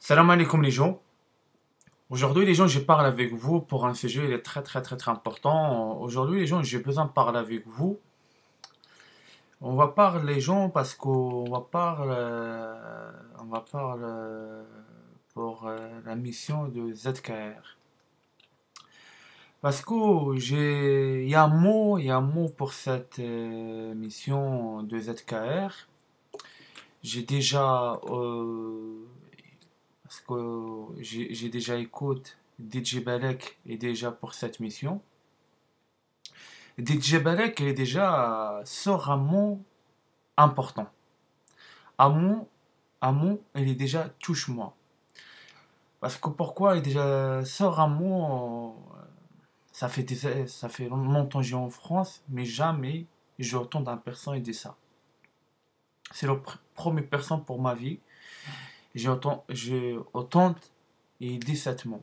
Salam alaikum les gens. Aujourd'hui les gens, je parle avec vous pour un sujet il est très important. Aujourd'hui les gens, j'ai besoin de parler avec vous. On va parler les gens parce qu'on va parler pour la mission de ZKR. Parce que il y a un mot pour cette mission de ZKR. J'ai déjà Parce que j'ai déjà écouté DJ Balek est déjà pour cette mission. DJ Balek est déjà sort un mot important. Un mot, il est déjà touche-moi. Parce que pourquoi il déjà sort un mot, ça fait longtemps que j'ai en France, mais jamais j'ai autant d'un personne dit ça. C'est la première personne pour ma vie. J'ai autant, il dit cette mot.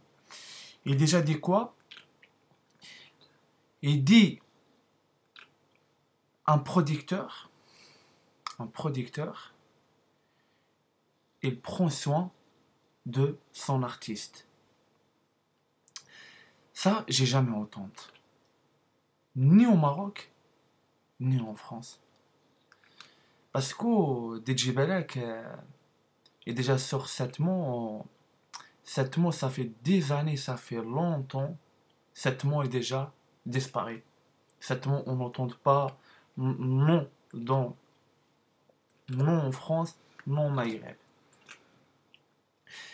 Il déjà dit quoi? Il dit un producteur, un producteur, il prend soin de son artiste. Ça, j'ai jamais entendu. Ni au Maroc, ni en France. Parce que DJ Balek est déjà sur cette mot. Cette mot, ça fait des années, ça fait longtemps. Cette mot est déjà disparu. Cette mot, on n'entend pas non dans non en France, non au Maghreb.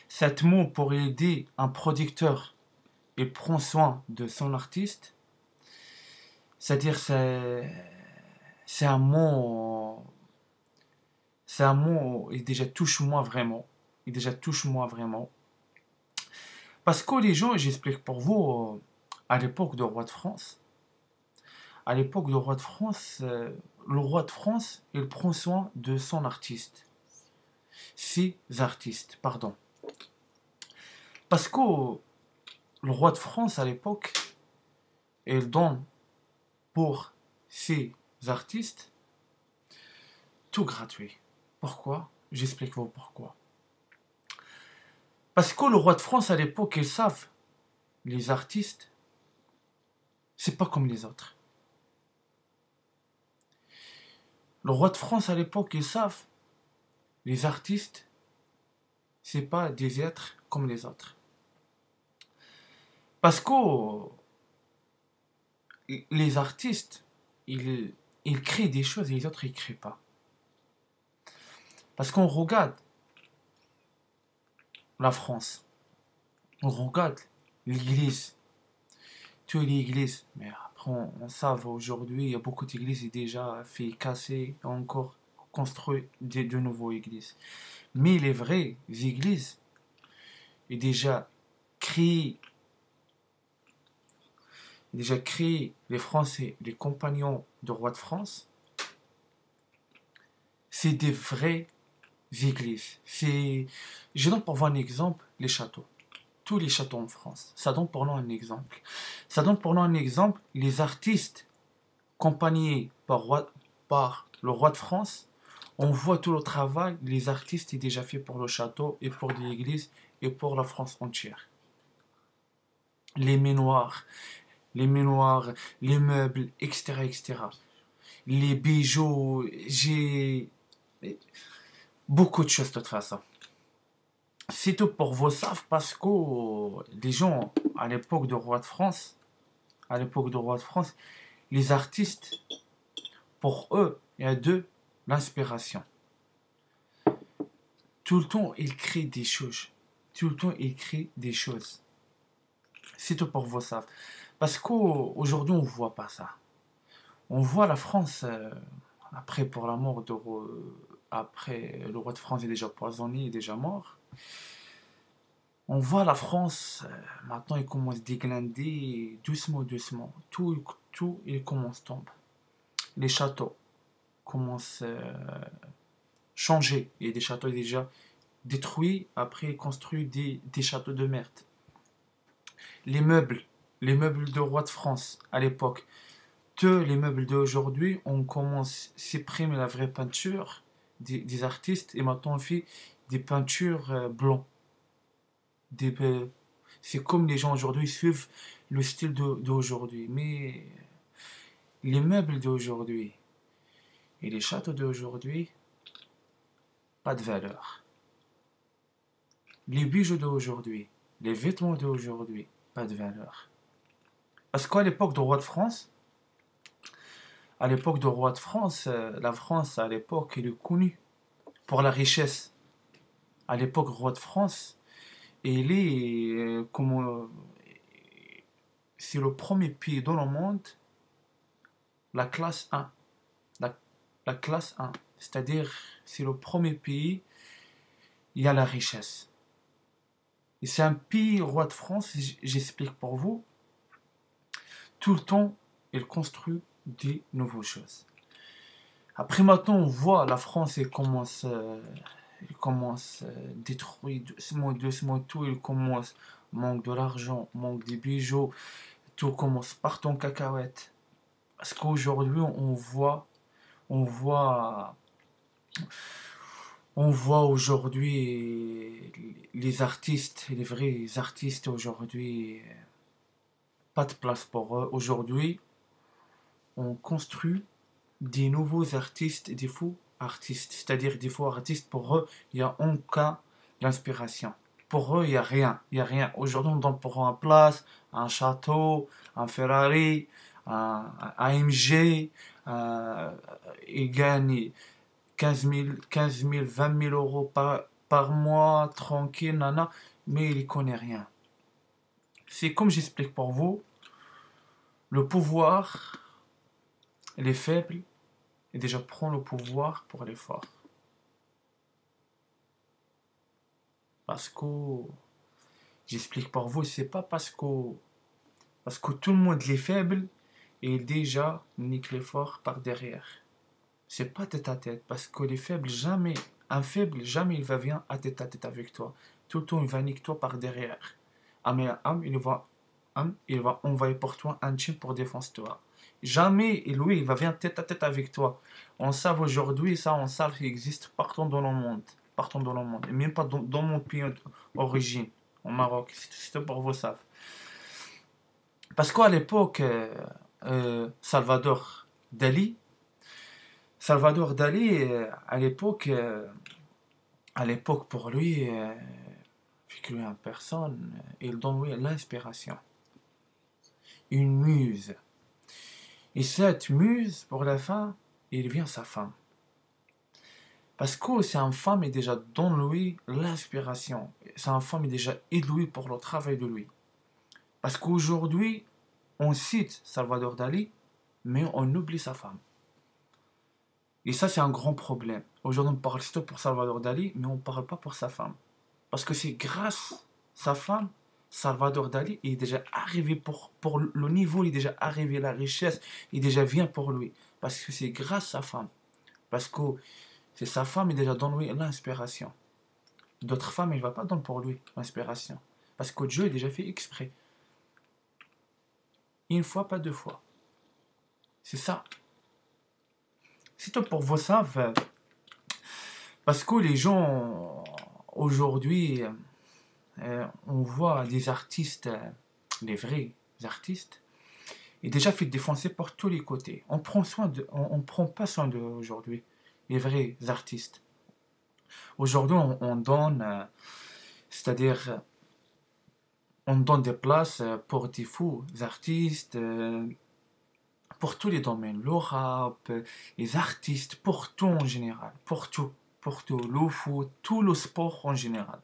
Cette mot pour aider un producteur et prend soin de son artiste, c'est-à-dire c'est un mot il déjà touche moi vraiment, il déjà touche moi vraiment. Parce que les gens, j'explique pour vous, à l'époque du roi de France, à l'époque du roi de France, le roi de France, il prend soin de son artiste, ses artistes, pardon. Parce que le roi de France à l'époque, il donne pour ces artistes tout gratuit. Pourquoi? J'explique vous pourquoi. Parce que le roi de France à l'époque, ils savent, les artistes, c'est pas comme les autres. Le roi de France à l'époque, ils savent, les artistes, c'est pas des êtres comme les autres. Parce que les artistes, ils créent des choses et les autres, ils créent pas. Parce qu'on regarde la France, on regarde l'église, toutes les églises, mais après on savent aujourd'hui, il y a beaucoup d'églises qui déjà fait casser, et encore construit de nouvelles églises. Mais les vraies églises, est créées, déjà créé les Français, les compagnons du roi de France, c'est des vraies églises. Je donne pour vous un exemple, les châteaux. Tous les châteaux en France. Ça donne pour nous un exemple. Ça donne pour nous un exemple, les artistes accompagnés par le roi de France, on voit tout le travail, les artistes est déjà fait pour le château et pour l'église et pour la France entière. Les manoirs, les manoirs, les meubles, etc., etc. Les bijoux, j'ai beaucoup de choses de toute façon. C'est tout pour vous savez parce que les gens à l'époque du roi de France, à l'époque du roi de France, les artistes, pour eux, il y a de l'inspiration. Tout le temps, ils créent des choses. Tout le temps, ils créent des choses. C'est tout pour vous savez. Parce qu'aujourd'hui, on ne voit pas ça. On voit la France, après pour la mort après le roi de France est déjà poisonné, il est déjà mort. On voit la France, maintenant il commence à déglinguer doucement. Tout il commence à tomber. Les châteaux commencent à changer. Il y a des châteaux déjà détruits, après ils construisent des châteaux de merde. Les meubles, les meubles de roi de France à l'époque, les meubles d'aujourd'hui, on commence à supprimer la vraie peinture des artistes et maintenant on fait des peintures blancs. des, c'est comme les gens aujourd'hui suivent le style d'aujourd'hui. Mais les meubles d'aujourd'hui et les châteaux d'aujourd'hui, pas de valeur. Les bijoux d'aujourd'hui, les vêtements d'aujourd'hui, pas de valeur. Parce qu'à l'époque du roi de France, à l'époque du roi de France, la France, à l'époque, elle est connue pour la richesse. À l'époque, roi de France, il est c'est le premier pays dans le monde, la classe 1. La, la classe 1. C'est-à-dire, c'est le premier pays, il y a la richesse. Et c'est un pays, roi de France, j'explique pour vous, tout le temps, il construit des nouvelles choses. Après maintenant, on voit la France, elle commence à détruire doucement tout, il commence, manque de l'argent, manque des bijoux, tout commence partout en cacahuète. Parce qu'aujourd'hui, on voit, on voit aujourd'hui les artistes, les vrais artistes aujourd'hui, pas de place pour eux. Aujourd'hui, on construit des nouveaux artistes, des faux artistes. C'est-à-dire des faux artistes, pour eux, il n'y a aucun l'inspiration. Pour eux, il n'y a rien. Il n'y a rien. Aujourd'hui, on donne pour eux un place, un château, un Ferrari, un AMG. Ils gagnent 15 000, 20 000 euros par mois, tranquille, nana, mais il ne connaît rien. C'est comme j'explique pour vous, le pouvoir, les faibles, et déjà prend le pouvoir pour les forts. Parce que, j'explique pour vous, c'est pas parce que tout le monde est faible et déjà nique les forts par derrière. C'est pas tête à tête, parce que les faibles, jamais, un faible, jamais il va venir à tête avec toi. Tout le temps, il va niquer toi par derrière. Ah, mais il va envoyer pour toi un team pour défendre toi. Jamais, lui, il va venir tête à tête avec toi. On sait aujourd'hui, ça, on sait qu'il existe partout dans le monde. Partout dans le monde. Et même pas dans mon pays d'origine, au Maroc. C'est pour vous savez. Parce qu'à l'époque, Salvador Dali, à l'époque, pour lui, vu qu'il est en personne, il donne lui l'inspiration. Une muse. Et cette muse, pour la fin, il devient sa femme. Parce que c'est une femme et déjà donne lui l'inspiration. C'est une femme et déjà aide lui pour le travail de lui. Parce qu'aujourd'hui, on cite Salvador Dali, mais on oublie sa femme. Et ça, c'est un grand problème. Aujourd'hui, on parle surtout pour Salvador Dali, mais on ne parle pas pour sa femme. Parce que c'est grâce à sa femme, Salvador Dali est déjà arrivé pour le niveau, il est déjà arrivé, la richesse, il déjà vient pour lui. Parce que c'est grâce à sa femme. Parce que c'est sa femme qui déjà donne lui l'inspiration. D'autres femmes, il ne va pas donner pour lui l'inspiration. Parce que Dieu est déjà fait exprès. Une fois, pas deux fois. C'est ça. C'est tout pour vous savez. Parce que les gens, aujourd'hui, on voit des artistes, les vrais artistes, et déjà fait défoncer par tous les côtés. On prend pas soin d'eux aujourd'hui, les vrais artistes. Aujourd'hui, on donne, c'est-à-dire, on donne des places pour des fous artistes, pour tous les domaines, le rap, les artistes, pour tout en général, pour tout, le foot, tout le sport en général.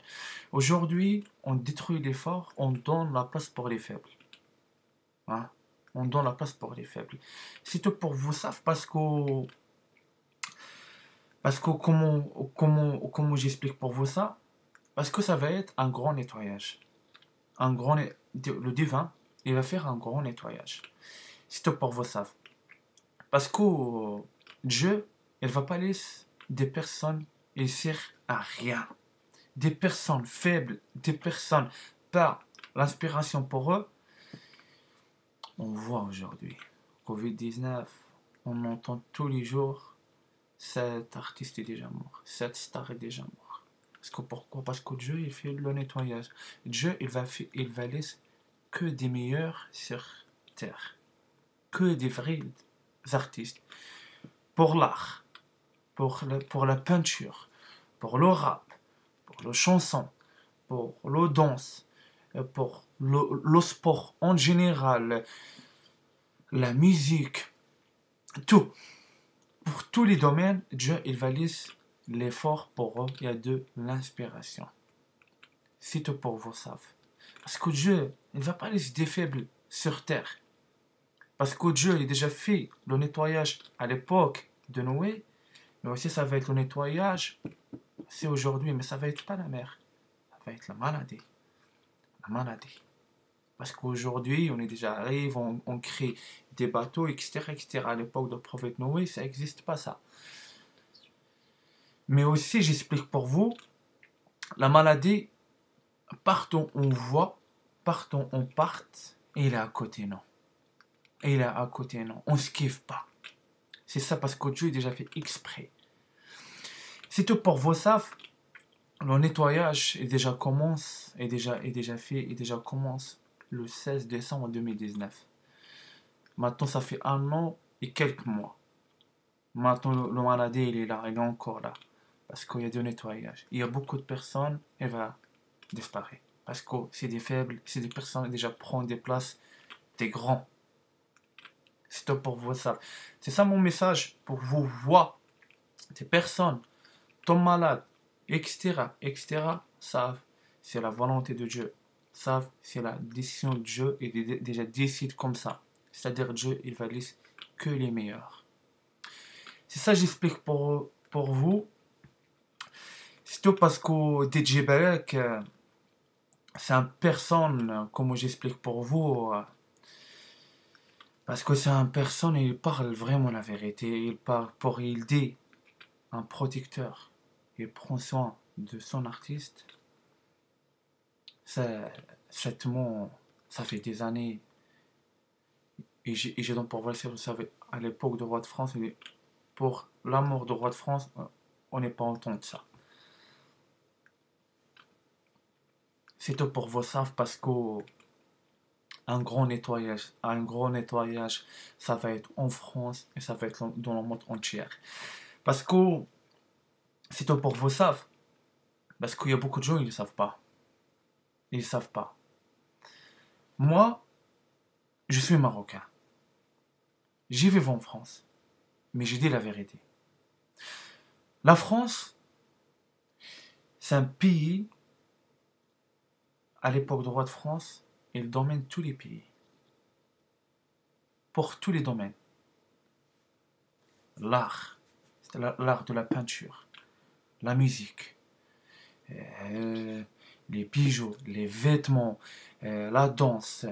Aujourd'hui, on détruit les forts, on donne la place pour les faibles. Hein? On donne la place pour les faibles. C'est tout pour vous savez, parce que comment j'explique pour vous ça? Parce que ça va être un grand nettoyage. Le divin, il va faire un grand nettoyage. C'est tout pour vous savez. Parce que Dieu, il ne va pas laisser des personnes, il sert à rien. Des personnes faibles, des personnes pas l'inspiration pour eux. On voit aujourd'hui, Covid-19, on entend tous les jours, cet artiste est déjà mort, cette star est déjà mort. Parce que pourquoi? Parce que Dieu, il fait le nettoyage. Dieu, il va laisser que des meilleurs sur terre. Que des vrais artistes. Pour l'art, pour la peinture, pour le rap, pour le chanson, pour le danse, pour le sport en général, la musique, tout. Pour tous les domaines, Dieu, il valise l'effort pour eux. Il y a de l'inspiration. C'est tout pour vous savez. Parce que Dieu, il ne va pas laisser des faibles sur terre. Parce que Dieu, il a déjà fait le nettoyage à l'époque de Noé. Mais aussi, ça va être le nettoyage, c'est aujourd'hui, mais ça va être pas la mer. Ça va être la maladie. La maladie. Parce qu'aujourd'hui, on est déjà arrivé, on crée des bateaux, etc., etc. À l'époque du prophète Noé, ça n'existe pas ça. Mais aussi, j'explique pour vous, la maladie, partout on voit, partout on parte, et il est à côté, non. Et il est à côté, non. On ne se kiffe pas. C'est ça parce que Dieu est déjà fait exprès. C'est tout pour vous savez. Le nettoyage est déjà fait, et déjà commence le 16 décembre 2019. Maintenant, ça fait 1 an et quelques mois. Maintenant, le maladie, il est là, il est encore là. Parce qu'il y a du nettoyage. Il y a beaucoup de personnes, elles vont disparaître. Parce que c'est des faibles, c'est des personnes qui déjà prennent des places des grands. C'est tout pour vous ça. C'est ça mon message pour vous voir. Des personnes tombent malades, etc., etc., savent, c'est la volonté de Dieu. Savent, c'est la décision de Dieu et déjà décide comme ça. C'est-à-dire Dieu, il va laisser que les meilleurs. C'est ça que j'explique pour vous. C'est tout parce que DJ Balek, c'est une personne, comme j'explique pour vous, parce que c'est une personne, il parle vraiment la vérité. Il parle pour il dit, un protecteur. Il prend soin de son artiste. Ça, cet mot, ça fait des années. Et j'ai donc pour vous, vous savez, à l'époque du roi de France, pour l'amour du roi de France, on n'est pas entendu de ça. C'est tout pour vous savez parce que un gros nettoyage, ça va être en France et ça va être dans le monde entier. Parce que c'est tout pour vous savez. Parce qu'il y a beaucoup de gens, ils ne savent pas. Ils ne savent pas. Moi, je suis marocain. J'y vis en France. Mais je dis la vérité. La France, c'est un pays, à l'époque du roi de France, il domine tous les pays. Pour tous les domaines. L'art, c'est l'art de la peinture, la musique, euh, les bijoux, les vêtements, la danse,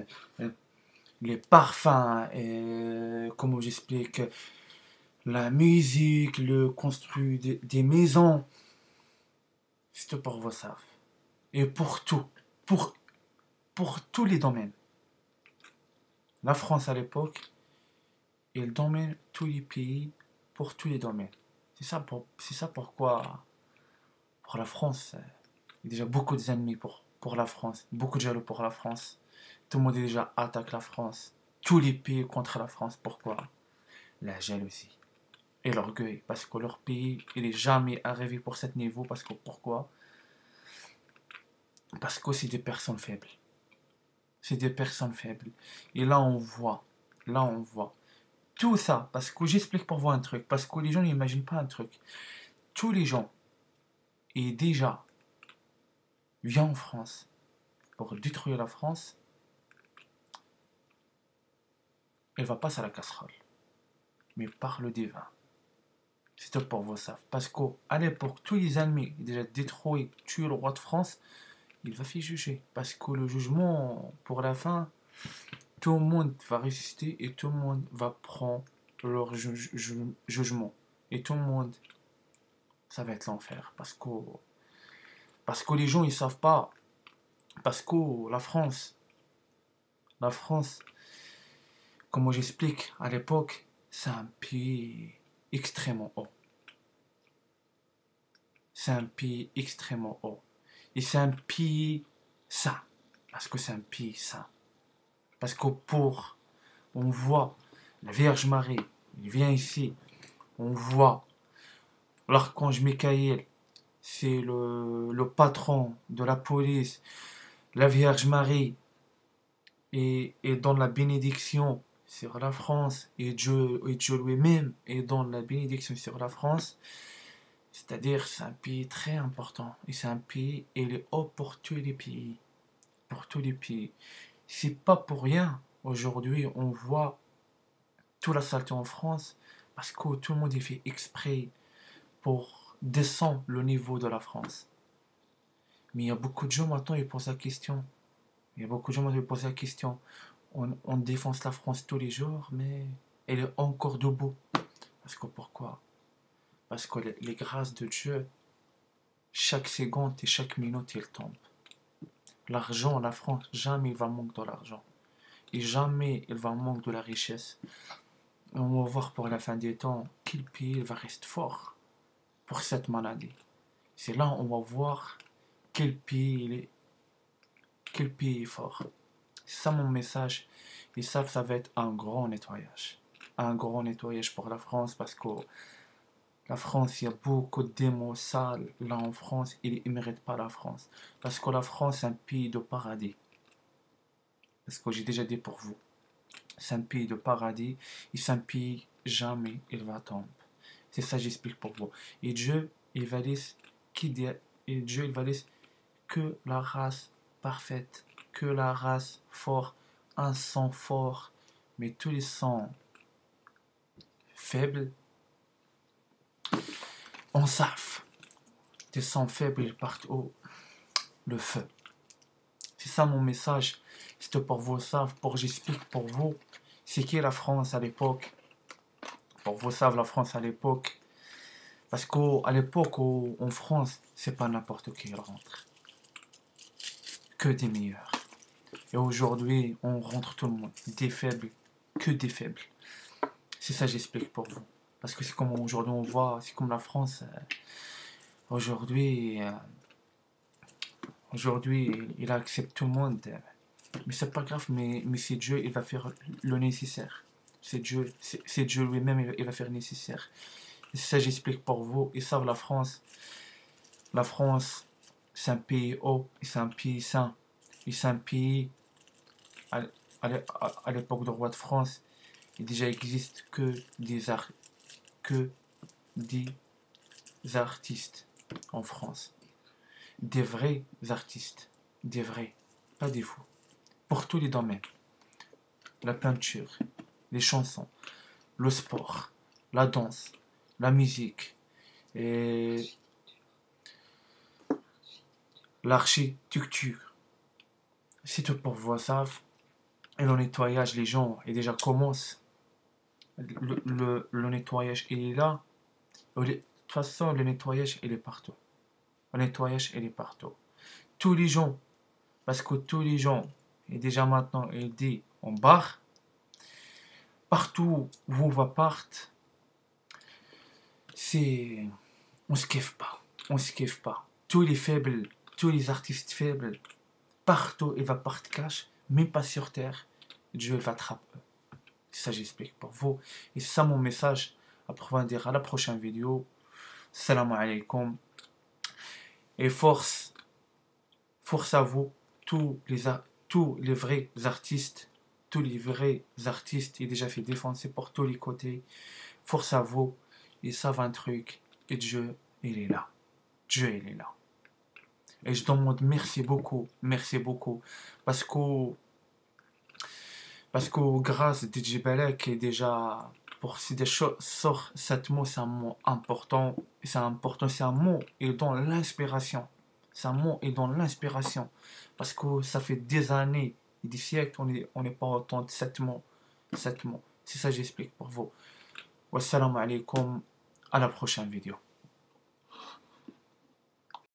les parfums, comment j'explique, la musique, le construit des maisons. C'est tout pour vous savez. Et pour tout, pour, pour tous les domaines. La France à l'époque, elle domine tous les pays pour tous les domaines. C'est ça pourquoi pour la France, il y a déjà beaucoup d'ennemis pour la France, beaucoup de jaloux pour la France. Tout le monde déjà attaque la France. Tous les pays contre la France. Pourquoi? La jalousie et l'orgueil. Parce que leur pays, il n'est jamais arrivé pour ce niveau. Parce que pourquoi? Parce que c'est des personnes faibles. C'est des personnes faibles. Et là on voit tout ça. Parce que j'explique pour vous un truc. Parce que les gens n'imaginent pas un truc. Tous les gens, et déjà, viennent en France pour détruire la France. Elle va passer à la casserole. Mais par le divin. C'est tout pour vous savez. Parce qu'à l'époque, tous les ennemis déjà détruits, tué le roi de France, il va faire juger. Parce que le jugement, pour la fin, tout le monde va résister et tout le monde va prendre leur jugement. Et tout le monde, ça va être l'enfer. Parce que les gens, ils savent pas. Parce que la France, comme j'explique à l'époque, c'est un pays extrêmement haut. c'est un pays extrêmement haut. Et c'est un pays saint. Parce que c'est un pays saint. Parce que on voit la Vierge Marie, il vient ici, on voit l'archange Michael, c'est le patron de la police, la Vierge Marie est dans la bénédiction sur la France, et Dieu lui-même est dans la bénédiction sur la France. C'est-à-dire, c'est un pays très important, et c'est un pays, et il est haut pour tous les pays. Pour tous les pays. C'est pas pour rien, aujourd'hui, on voit toute la saleté en France, parce que tout le monde est fait exprès pour descendre le niveau de la France. Mais il y a beaucoup de gens maintenant, ils posent la question. Il y a beaucoup de gens maintenant, ils posent la question. On défonce la France tous les jours, mais elle est encore debout. Parce que pourquoi? Parce que les grâces de Dieu, chaque seconde et chaque minute, elles tombent. L'argent, la France, jamais il va manquer de l'argent. Et jamais il va manquer de la richesse. Et on va voir pour la fin des temps quel pays va rester fort pour cette maladie. C'est là on va voir quel pays est fort. C'est ça mon message. Et ça va être un grand nettoyage. Un grand nettoyage pour la France, parce que la France, il y a beaucoup de démons sales là en France, et ils ne méritent pas la France. Parce que la France, c'est un pays de paradis. Parce que j'ai déjà dit pour vous, c'est un pays de paradis, et c'est un pays, jamais il va tomber. C'est ça que j'explique pour vous. Et Dieu, il va laisser, et Dieu, il va laisser que la race parfaite, que la race forte, un sang fort, mais tous les sangs faibles, on savent. Des sangs faibles, ils partent au le feu. C'est ça mon message. C'est pour vous savez, pour j'explique pour vous, c'est qui la France à l'époque. Pour vous savez la France à l'époque. Parce qu'à l'époque, en France, c'est pas n'importe qui rentre. Que des meilleurs. Et aujourd'hui, on rentre tout le monde. Des faibles, que des faibles. C'est ça j'explique pour vous. Parce que c'est comme aujourd'hui on voit, c'est comme la France. Aujourd'hui, il accepte tout le monde. Mais c'est pas grave, mais c'est Dieu, il va faire le nécessaire. C'est Dieu lui-même, il va faire le nécessaire. Et c'est ça j'explique pour vous. Et ça, la France, c'est un pays haut, et c'est un pays saint. Et c'est un pays, à, à l'époque du roi de France, il déjà existe que des artistes en France. Des vrais artistes. Des vrais, pas des fous. Pour tous les domaines. La peinture, les chansons, le sport, la danse, la musique, et l'architecture. C'est tout pour vous ça. Et le nettoyage, les gens, et déjà commence. Le nettoyage, il est là. De toute façon, le nettoyage, il est partout. Le nettoyage, il est partout. Tous les gens, parce que tous les gens, et déjà maintenant, il dit en bar, partout où on va partir, c'est. On se kiffe pas. On se kiffe pas. Tous les faibles, tous les artistes faibles, partout, il va partir cash, même pas sur terre, Dieu va attraper. Ça, j'explique pour vous. Et c'est ça mon message. Après, on va dire à la prochaine vidéo. Salam alaikum. Et force à vous, tous les vrais artistes, il déjà fait défoncer pour tous les côtés. Force à vous, ils savent un truc, et Dieu, il est là. Dieu, il est là. Et je demande merci beaucoup, parce que grâce à DJ Balek est déjà, pour si des choses sort, cet mot, c'est un mot important, c'est un mot et dans l'inspiration. C'est un mot et dans l'inspiration. Parce que ça fait des années et des siècles, on n'est pas autant de sept mots. C'est ça que j'explique pour vous. Wassalamu alaikum, à la prochaine vidéo.